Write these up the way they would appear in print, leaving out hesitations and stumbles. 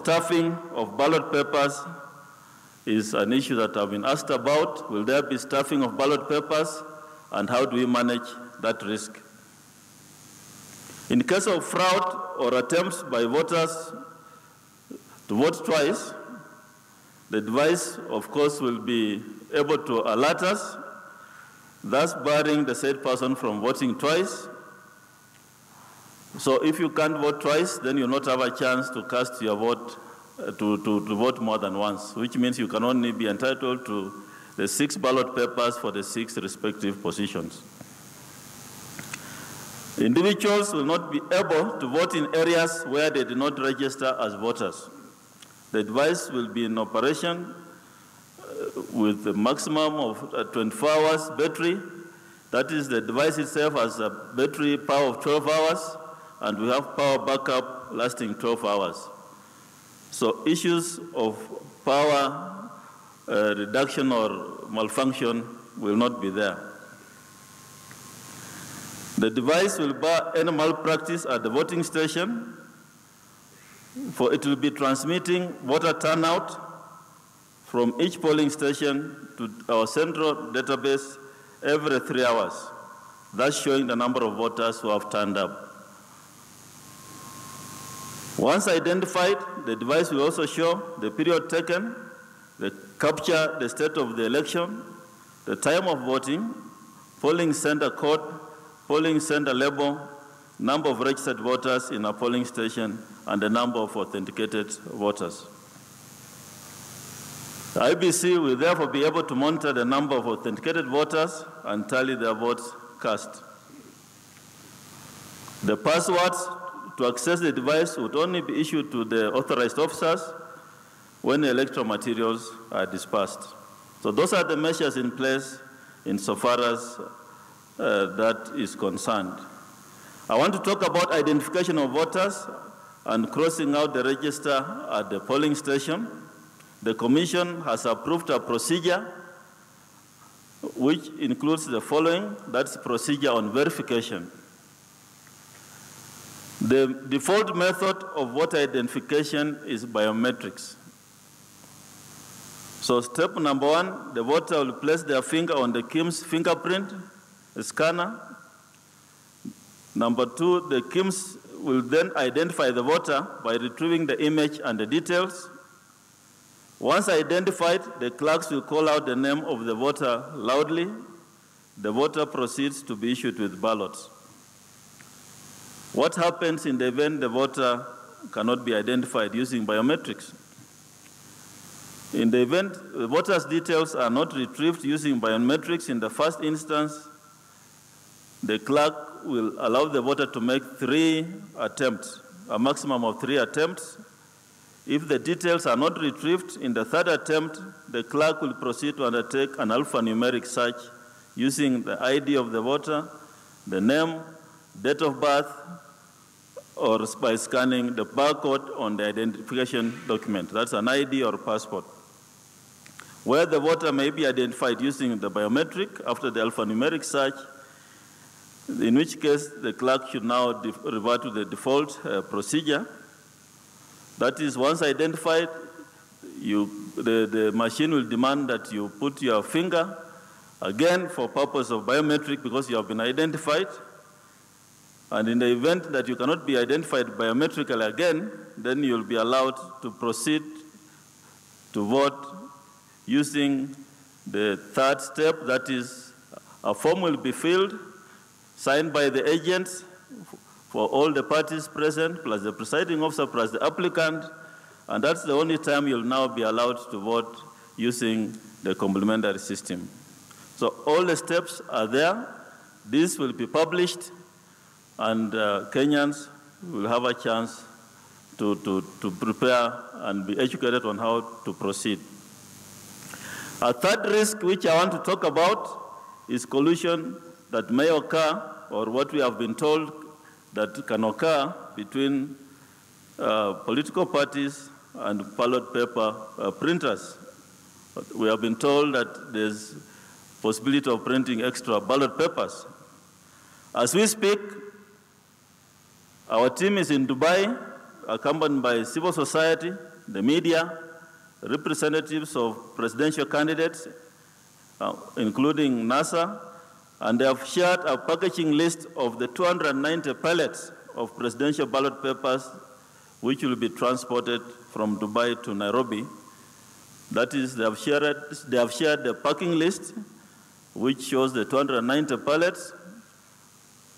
staffing of ballot papers is an issue that I've been asked about. Will there be staffing of ballot papers, and how do we manage that risk? In case of fraud or attempts by voters to vote twice, the device, of course, will be able to alert us, thus barring the said person from voting twice. So if you can't vote twice, then you'll not have a chance to cast your vote, to vote more than once, which means you can only be entitled to the 6 ballot papers for the 6 respective positions. Individuals will not be able to vote in areas where they did not register as voters. The device will be in operation with a maximum of 24 hours battery. That is, the device itself has a battery power of 12 hours, and we have power backup lasting 12 hours. So issues of power reduction or malfunction will not be there. The device will bar any malpractice at the voting station, for it will be transmitting voter turnout from each polling station to our central database every 3 hours, thus showing the number of voters who have turned up. Once identified, the device will also show the period taken, capture the state of the election, the time of voting, polling center code, polling center label, number of registered voters in a polling station, and the number of authenticated voters. The IBC will therefore be able to monitor the number of authenticated voters and tally their votes cast. The passwords to access the device would only be issued to the authorized officers when the electoral materials are dispersed. So those are the measures in place insofar as that is concerned. I want to talk about identification of voters and crossing out the register at the polling station. The Commission has approved a procedure which includes the following. That's procedure on verification. The default method of voter identification is biometrics. So step number 1, the voter will place their finger on the KIMS fingerprint scanner. Number 2, the KIMS will then identify the voter by retrieving the image and the details. Once identified, the clerks will call out the name of the voter loudly. The voter proceeds to be issued with ballots. What happens in the event the voter cannot be identified using biometrics? In the event the voter's details are not retrieved using biometrics in the first instance, the clerk will allow the voter to make 3 attempts, a maximum of 3 attempts. If the details are not retrieved in the 3rd attempt, the clerk will proceed to undertake an alphanumeric search using the ID of the voter, the name, date of birth, or by scanning the barcode on the identification document. That's an ID or passport. Where the voter may be identified using the biometric after the alphanumeric search, in which case the clerk should now revert to the default procedure. That is, once identified, the machine will demand that you put your finger, again for purpose of biometric because you have been identified. And in the event that you cannot be identified biometrically again, then you'll be allowed to proceed to vote using the 3rd step. That is, a form will be filled, signed by the agents for all the parties present, plus the presiding officer, plus the applicant, and that's the only time you'll now be allowed to vote using the complementary system. So all the steps are there. This will be published, and Kenyans will have a chance to prepare and be educated on how to proceed. A 3rd risk which I want to talk about is collusion that may occur, or what we have been told that can occur between political parties and ballot paper printers. We have been told that there's possibility of printing extra ballot papers. As we speak, our team is in Dubai accompanied by civil society, the media, representatives of presidential candidates, including NASA, and they have shared a packaging list of the 290 pallets of presidential ballot papers which will be transported from Dubai to Nairobi. That is, they have shared the packing list, which shows the 290 pallets,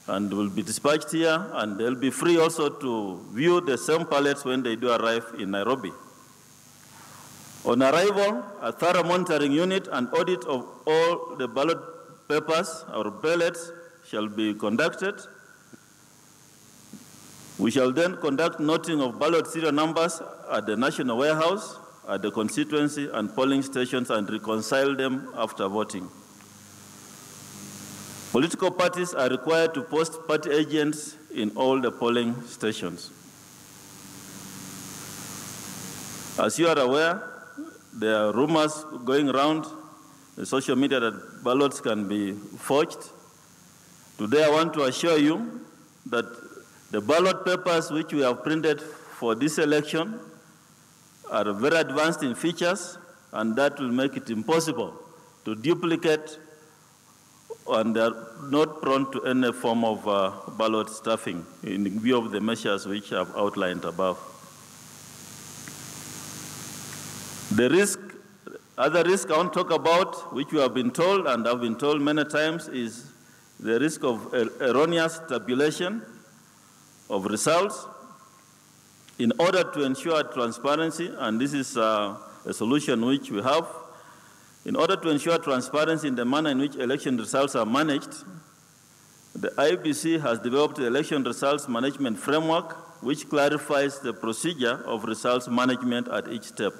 and will be dispatched here, and they'll be free also to view the same pallets when they do arrive in Nairobi. On arrival, a thorough monitoring unit and audit of all the ballot papers or ballots shall be conducted. We shall then conduct noting of ballot serial numbers at the national warehouse, at the constituency and polling stations, and reconcile them after voting. Political parties are required to post party agents in all the polling stations. As you are aware, there are rumors going around the social media that ballots can be forged. Today I want to assure you that the ballot papers which we have printed for this election are very advanced in features, and that will make it impossible to duplicate, and they are not prone to any form of ballot stuffing in view of the measures which I have outlined above. The other risk I want to talk about, which we have been told and have been told many times, is the risk of erroneous tabulation of results. In order to ensure transparency, and this is a solution which we have, in order to ensure transparency in the manner in which election results are managed, the IEBC has developed the election results management framework, which clarifies the procedure of results management at each step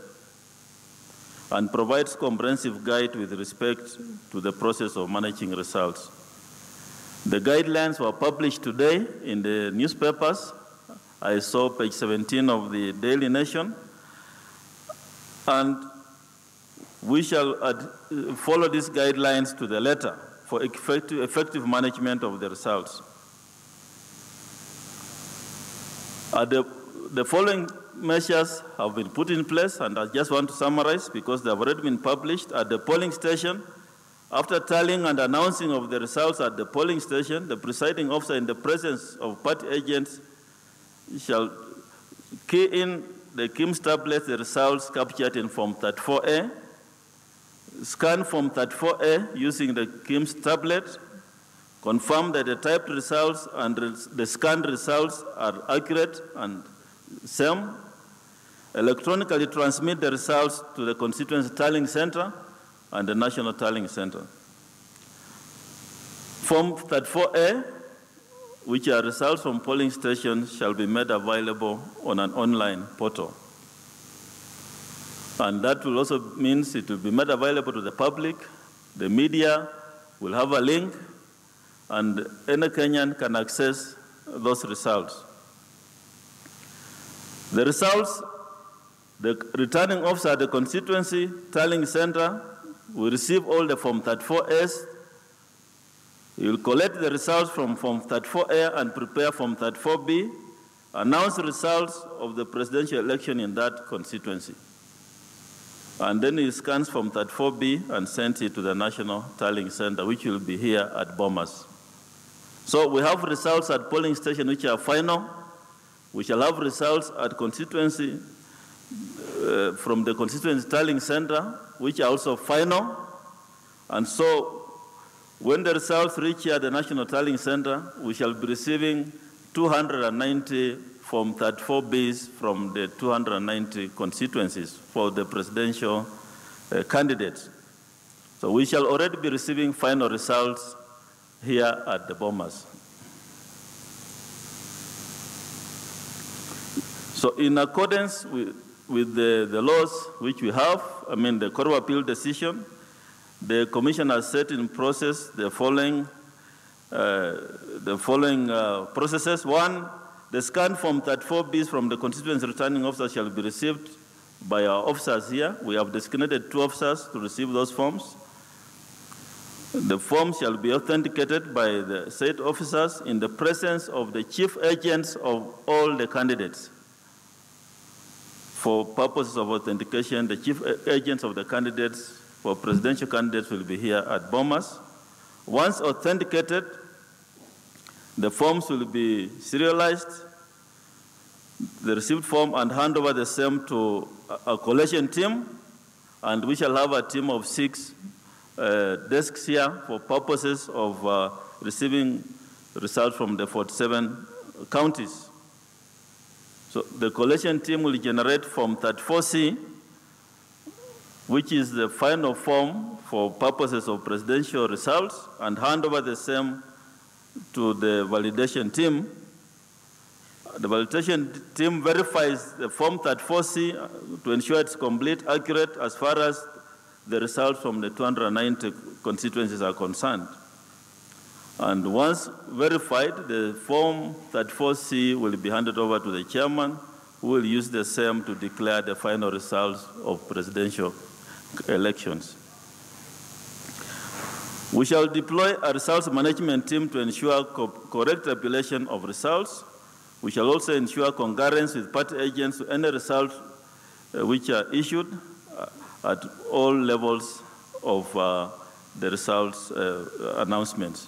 and provides comprehensive guide with respect to the process of managing results. The guidelines were published today in the newspapers. I saw page 17 of the Daily Nation, and we shall follow these guidelines to the letter for effective management of the results. The following measures have been put in place, and I just want to summarize because they have already been published. At the polling station, after tallying and announcing of the results at the polling station, the presiding officer, in the presence of party agents, shall key in the KIMS tablet the results captured in Form 34A, scan Form 34A using the KIMS tablet, confirm that the typed results and the scanned results are accurate and same, electronically transmit the results to the constituency tallying center and the national tallying center. Form 34A, which are results from polling stations, shall be made available on an online portal. And that will also mean it will be made available to the public. The media will have a link, and any Kenyan can access those results. The results, the returning officer at the constituency tallying center will receive all the Form 34As. He will collect the results from Form 34A and prepare Form 34B, announce the results of the presidential election in that constituency. And then he scans Form 34B and sends it to the National Tallying Center, which will be here at Bomas. So we have results at polling station which are final. We shall have results at constituency from the constituency tallying center, which are also final. And so when the results reach here at the National Tallying Center, we shall be receiving 290 Form 34Bs from the 290 constituencies for the presidential candidates. So we shall already be receiving final results here at the Bomas. So in accordance with the laws which we have, the Court of Appeal decision, the Commission has set in process the following processes. One, the scanned Form 34Bs from the constituency returning officer shall be received by our officers here. We have designated 2 officers to receive those forms. The forms shall be authenticated by the said officers in the presence of the chief agents of all the candidates. For purposes of authentication, the chief agents of the candidates for presidential candidates will be here at Bomas. Once authenticated, the forms will be serialized, the received form, and hand over the same to a collation team, and we shall have a team of 6 desks here for purposes of receiving results from the 47 counties. So the collation team will generate Form 34C, which is the final form for purposes of presidential results, and hand over the same to the validation team. The validation team verifies the Form 34C to ensure it's complete, accurate as far as the results from the 290 constituencies are concerned. And once verified, the Form 34C will be handed over to the chairman, who will use the same to declare the final results of presidential elections. We shall deploy a results management team to ensure correct tabulation of results. We shall also ensure concurrence with party agents to any results which are issued at all levels of the results announcements.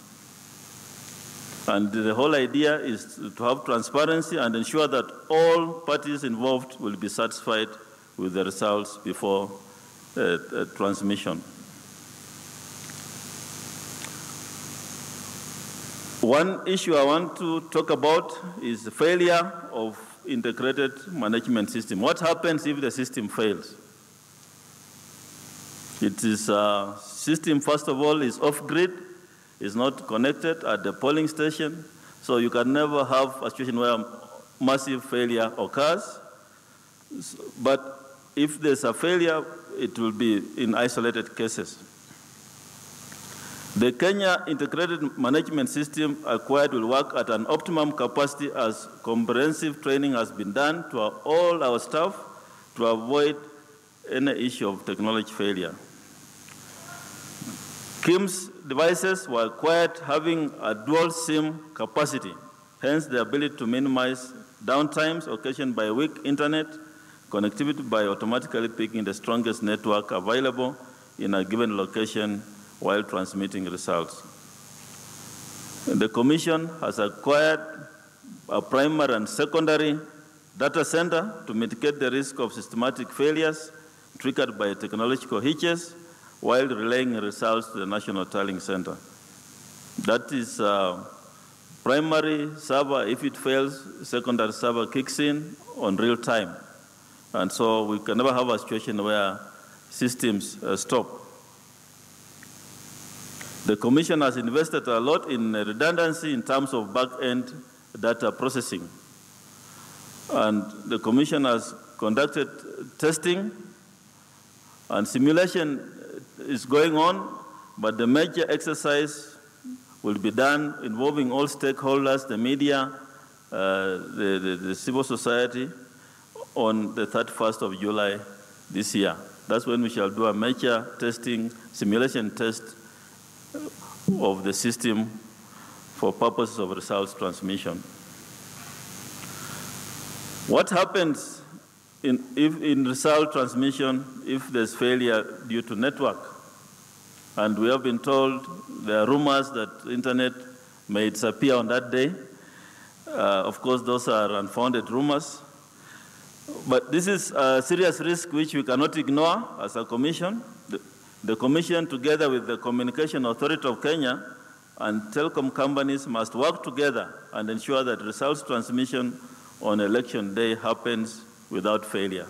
And the whole idea is to have transparency and ensure that all parties involved will be satisfied with the results before transmission. One issue I want to talk about is the failure of integrated management system. What happens if the system fails? It is a system, first of all, is off-grid, is not connected at the polling station, so you can never have a situation where massive failure occurs. But if there's a failure, it will be in isolated cases. The Kenya Integrated Management System acquired will work at an optimum capacity as comprehensive training has been done to all our staff to avoid any issue of technology failure. KIM's devices were acquired having a dual SIM capacity, hence the ability to minimize downtimes occasioned by weak internet connectivity by automatically picking the strongest network available in a given location while transmitting results. The Commission has acquired a primary and secondary data center to mitigate the risk of systematic failures triggered by technological hitches while relaying results to the National Tallying Center. That is primary server. If it fails, secondary server kicks in on real time. And so we can never have a situation where systems stop. The Commission has invested a lot in redundancy in terms of back-end data processing. And the Commission has conducted testing, and simulation is going on, but the major exercise will be done involving all stakeholders, the media, the civil society, on the 31st of July this year. That's when we shall do a major testing, simulation test of the system for purposes of results transmission. What happens in result transmission if there's failure due to network? And we have been told there are rumors that the internet may disappear on that day. Of course, those are unfounded rumors. But this is a serious risk which we cannot ignore as a commission. The Commission, together with the Communication Authority of Kenya and telecom companies, must work together and ensure that results transmission on election day happens without failure.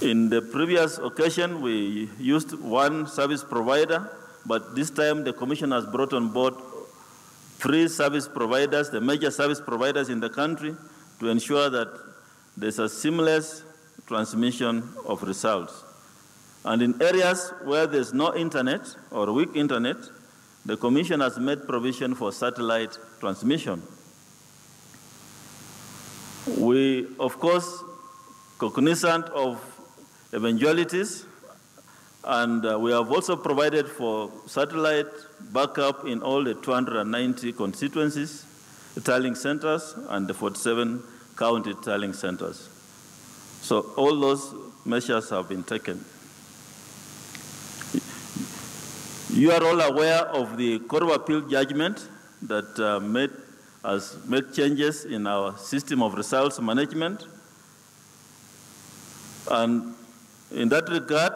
In the previous occasion, we used one service provider, but this time the Commission has brought on board 3 service providers, the major service providers in the country, to ensure that there's a seamless transmission of results. And in areas where there's no internet or weak internet, the Commission has made provision for satellite transmission. We, of course, cognizant of eventualities, and we have also provided for satellite backup in all the 290 constituencies, tallying centers, and the 47 county tallying centers. So all those measures have been taken. You are all aware of the Court of Appeal judgment that made changes in our system of results management. And in that regard,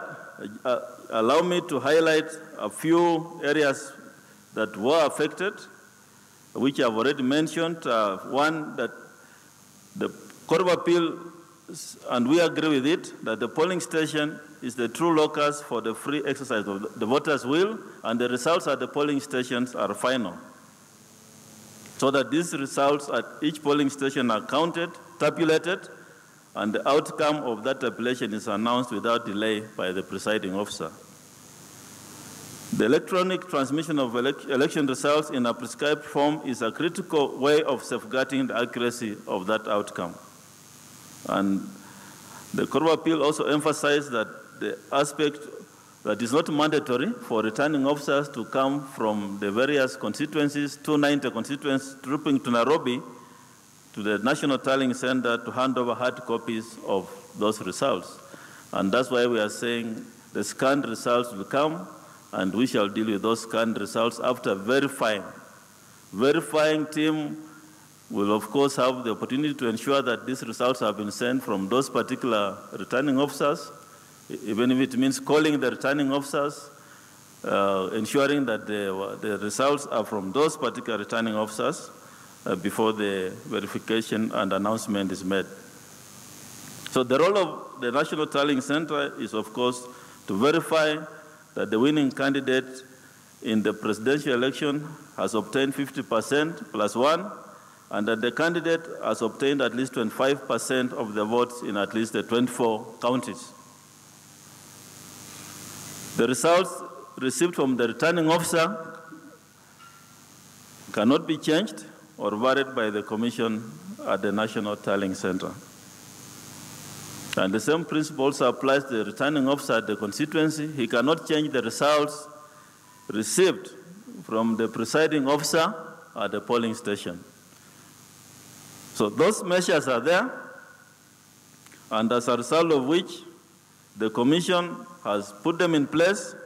allow me to highlight a few areas that were affected, which I've already mentioned. One, that the Court of Appeal, and we agree with it, that the polling station is the true locus for the free exercise of the voters' will, and the results at the polling stations are final. So that these results at each polling station are counted, tabulated, and the outcome of that tabulation is announced without delay by the presiding officer. The electronic transmission of election results in a prescribed form is a critical way of safeguarding the accuracy of that outcome. And the Court of Appeal also emphasized that the aspect that is not mandatory for returning officers to come from the various constituencies, 290 constituencies, trooping to Nairobi, to the National Tallying Center to hand over hard copies of those results. And that's why we are saying the scanned results will come, and we shall deal with those scanned results after verifying. Verifying team will, of course, have the opportunity to ensure that these results have been sent from those particular returning officers, even if it means calling the returning officers, ensuring that the results are from those particular returning officers before the verification and announcement is made. So the role of the National Tallying Center is, of course, to verify that the winning candidate in the presidential election has obtained 50% plus one, and that the candidate has obtained at least 25% of the votes in at least the 24 counties. The results received from the returning officer cannot be changed or varied by the Commission at the National Tallying Center. And the same principle also applies to the returning officer at the constituency. He cannot change the results received from the presiding officer at the polling station. So those measures are there, and as a result of which, the Commission has put them in place.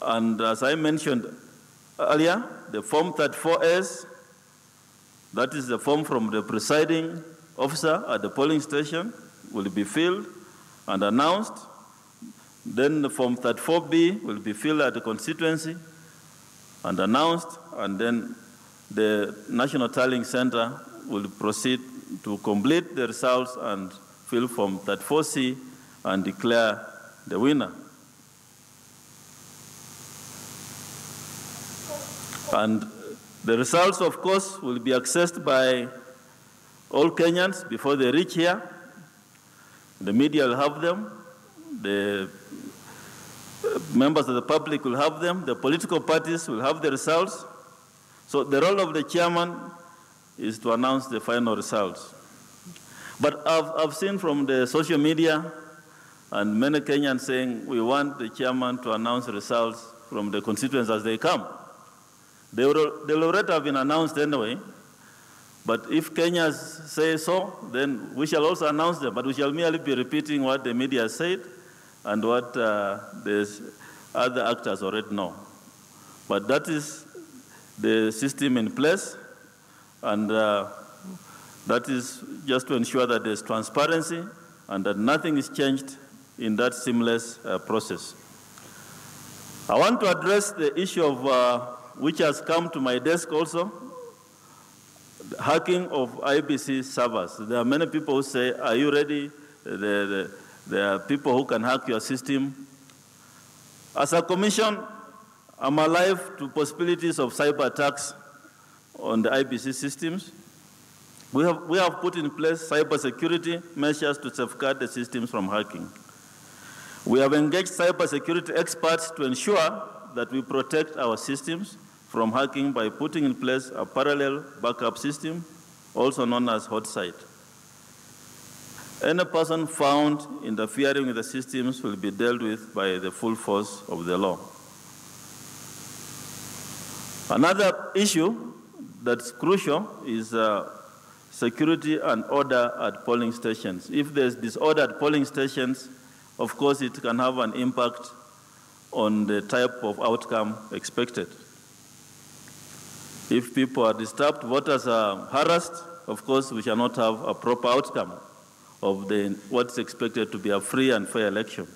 And as I mentioned earlier, the Form 34S, that is the form from the presiding officer at the polling station, will be filled and announced. Then the Form 34B will be filled at the constituency and announced, and then the National Tallying Center will proceed to complete the results and fill Form 34C and declare the winner. And the results, of course, will be accessed by all Kenyans before they reach here. The media will have them. The members of the public will have them. The political parties will have the results. So the role of the chairman is to announce the final results. But I've seen from the social media and many Kenyans saying we want the chairman to announce results from the constituents as they come. They'll already have been announced anyway, but if Kenyans say so, then we shall also announce them, but we shall merely be repeating what the media said and what the other actors already know. But that is the system in place, and that is just to ensure that there's transparency and that nothing is changed in that seamless process. I want to address the issue of which has come to my desk also, the hacking of IBC servers. There are many people who say, are you ready? There are people who can hack your system. As a commission, I'm alive to possibilities of cyber attacks on the IBC systems. We have put in place cybersecurity measures to safeguard the systems from hacking. We have engaged cybersecurity experts to ensure that we protect our systems from hacking by putting in place a parallel backup system, also known as hot site. Any person found interfering with the systems will be dealt with by the full force of the law. Another issue that's crucial is security and order at polling stations. If there's disorder at polling stations, of course, it can have an impact on the type of outcome expected. If people are disturbed, voters are harassed, of course, we shall not have a proper outcome of what's expected to be a free and fair election.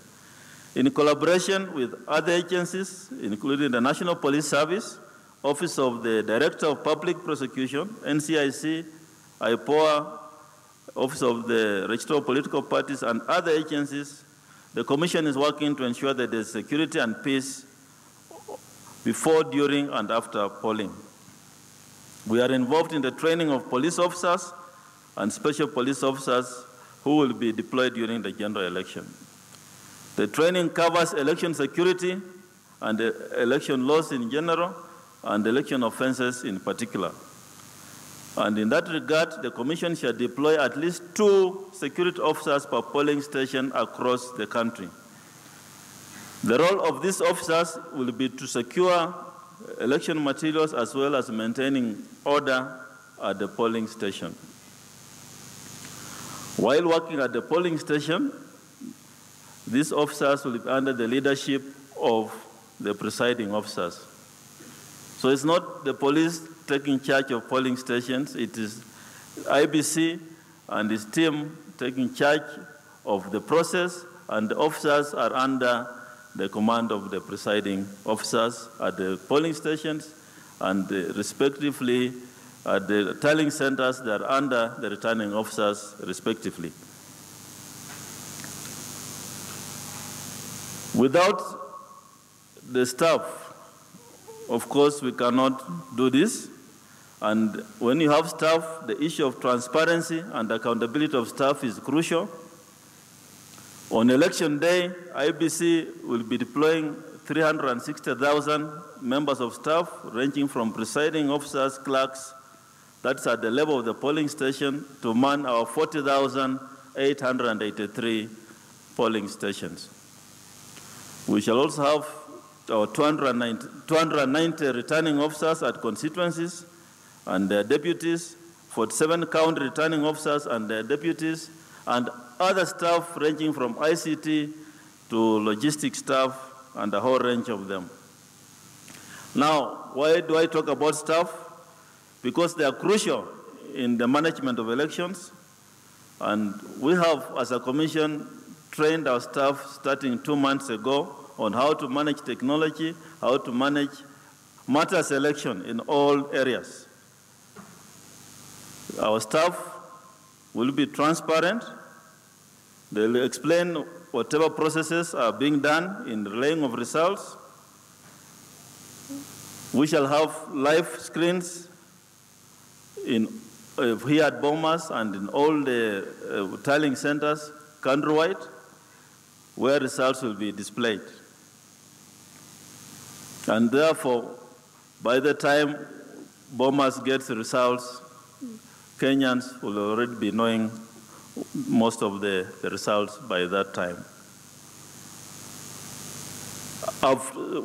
In collaboration with other agencies, including the National Police Service, Office of the Director of Public Prosecution, NCIC, IPOA, Office of the Registrar of Political Parties, and other agencies, the Commission is working to ensure that there's security and peace before, during, and after polling. We are involved in the training of police officers and special police officers who will be deployed during the general election. The training covers election security and election laws in general and election offenses in particular. And in that regard, the Commission shall deploy at least 2 security officers per polling station across the country. The role of these officers will be to secure election materials as well as maintaining order at the polling station. While working at the polling station, these officers will be under the leadership of the presiding officers. So it's not the police taking charge of polling stations, it is IBC and his team taking charge of the process, and the officers are under the command of the presiding officers at the polling stations, and respectively at the tallying centers, they are under the returning officers respectively. Without the staff, of course, we cannot do this. And when you have staff, the issue of transparency and accountability of staff is crucial. On election day, IBC will be deploying 360,000 members of staff, ranging from presiding officers, clerks, that's at the level of the polling station, to man our 40,883 polling stations. We shall also have our 290 returning officers at constituencies and their deputies, 47 county returning officers and their deputies, and other staff ranging from ICT to logistic staff and a whole range of them. Now, why do I talk about staff? Because they are crucial in the management of elections, and we have, as a commission, trained our staff starting 2 months ago on how to manage technology, how to manage matter selection in all areas. Our staff will be transparent. They will explain whatever processes are being done in relaying of results. We shall have live screens here at Bomas and in all the tallying centers countrywide, where results will be displayed. And therefore, by the time Bomas gets the results, Kenyans will already be knowing most of the results by that time.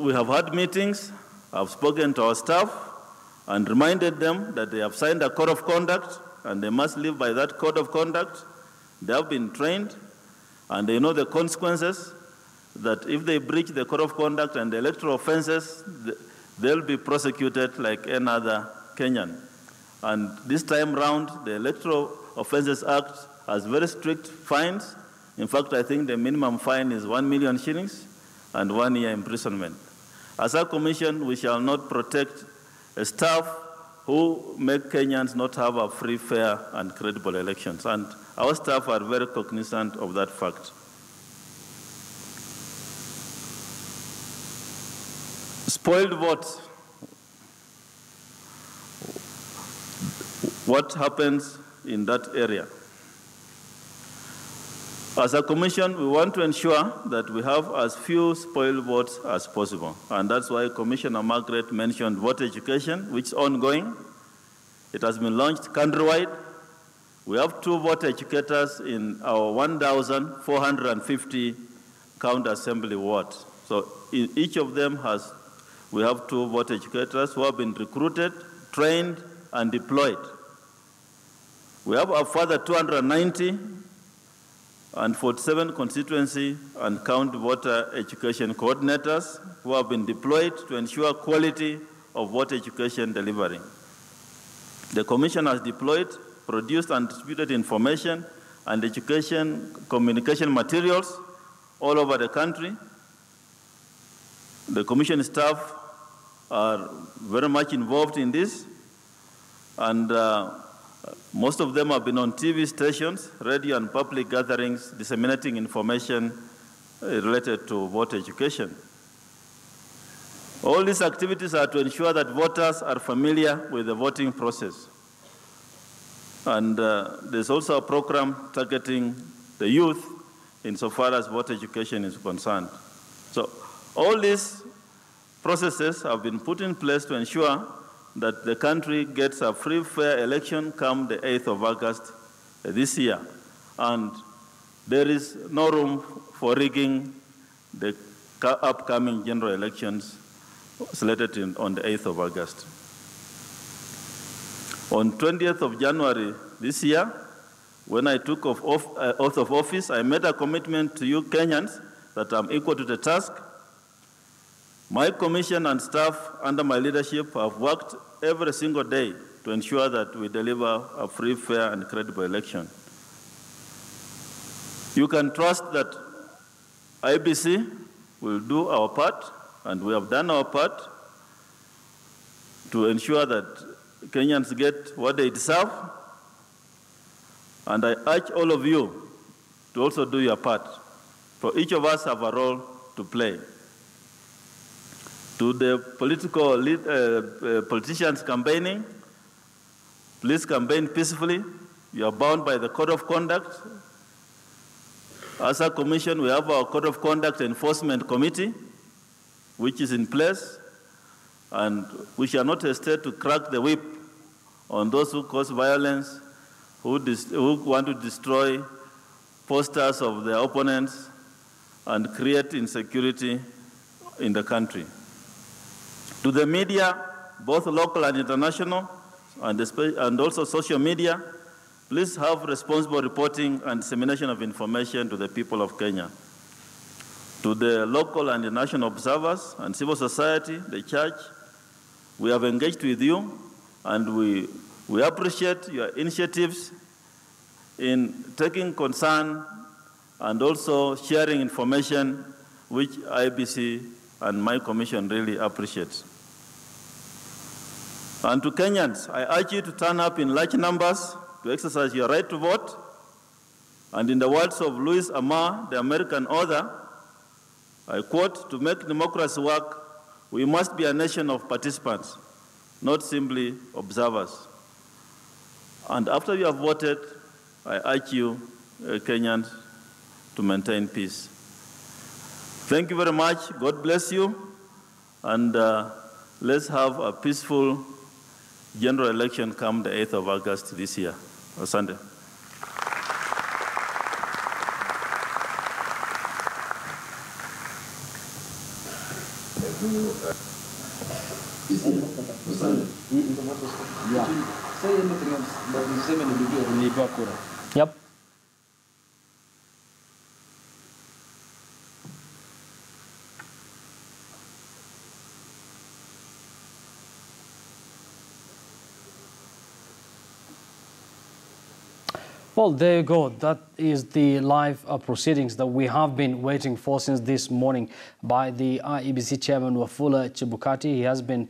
We have had meetings. I've spoken to our staff and reminded them that they have signed a code of conduct and they must live by that code of conduct. They have been trained and they know the consequences, that if they breach the code of conduct and the electoral offenses, they'll be prosecuted like any other Kenyan. And this time round, the Electoral Offences Act has very strict fines. In fact, I think the minimum fine is 1 million shillings and 1 year imprisonment. As a commission, we shall not protect a staff who make Kenyans not have a free, fair, and credible elections. And our staff are very cognizant of that fact. Spoiled votes. What happens in that area? As a commission, we want to ensure that we have as few spoiled votes as possible. And that's why Commissioner Margaret mentioned voter education, which is ongoing. It has been launched countrywide. We have 2 voter educators in our 1,450 county assembly wards. So in each of them we have 2 voter educators who have been recruited, trained, and deployed. We have a further 290 and 47 constituency and county voter education coordinators who have been deployed to ensure quality of voter education delivery. The Commission has deployed, produced and distributed information and education communication materials all over the country. The Commission staff are very much involved in this, and most of them have been on TV stations, radio and public gatherings, disseminating information related to voter education. All these activities are to ensure that voters are familiar with the voting process. And there's also a program targeting the youth insofar as voter education is concerned. So all these processes have been put in place to ensure that the country gets a free, fair election come the 8th of August this year. And there is no room for rigging the upcoming general elections slated on the 8th of August. On 20th of January this year, when I took oath of office, I made a commitment to you Kenyans that I'm equal to the task. My commission and staff under my leadership have worked every single day to ensure that we deliver a free, fair, and credible election. You can trust that IBC will do our part, and we have done our part to ensure that Kenyans get what they deserve. And I urge all of you to also do your part, for each of us have a role to play. To the politicians campaigning, please campaign peacefully. You are bound by the code of conduct. As a commission, we have our code of conduct enforcement committee, which is in place, and we shall not hesitate to crack the whip on those who cause violence, who want to destroy posters of their opponents and create insecurity in the country. To the media, both local and international, and also social media, please have responsible reporting and dissemination of information to the people of Kenya. To the local and national observers and civil society, the church, we have engaged with you, and we appreciate your initiatives in taking concern and also sharing information, which IBC and my commission really appreciates. And to Kenyans, I urge you to turn up in large numbers to exercise your right to vote. And in the words of Louis Amar, the American author, I quote, "To make democracy work, we must be a nation of participants, not simply observers." And after you have voted, I urge you, Kenyans, to maintain peace. Thank you very much. God bless you. And let's have a peaceful general election come the 8th of August this year, or Sunday. Yep. Well, there you go. That is the live proceedings that we have been waiting for since this morning by the IEBC chairman, Wafula Chebukati. He has been,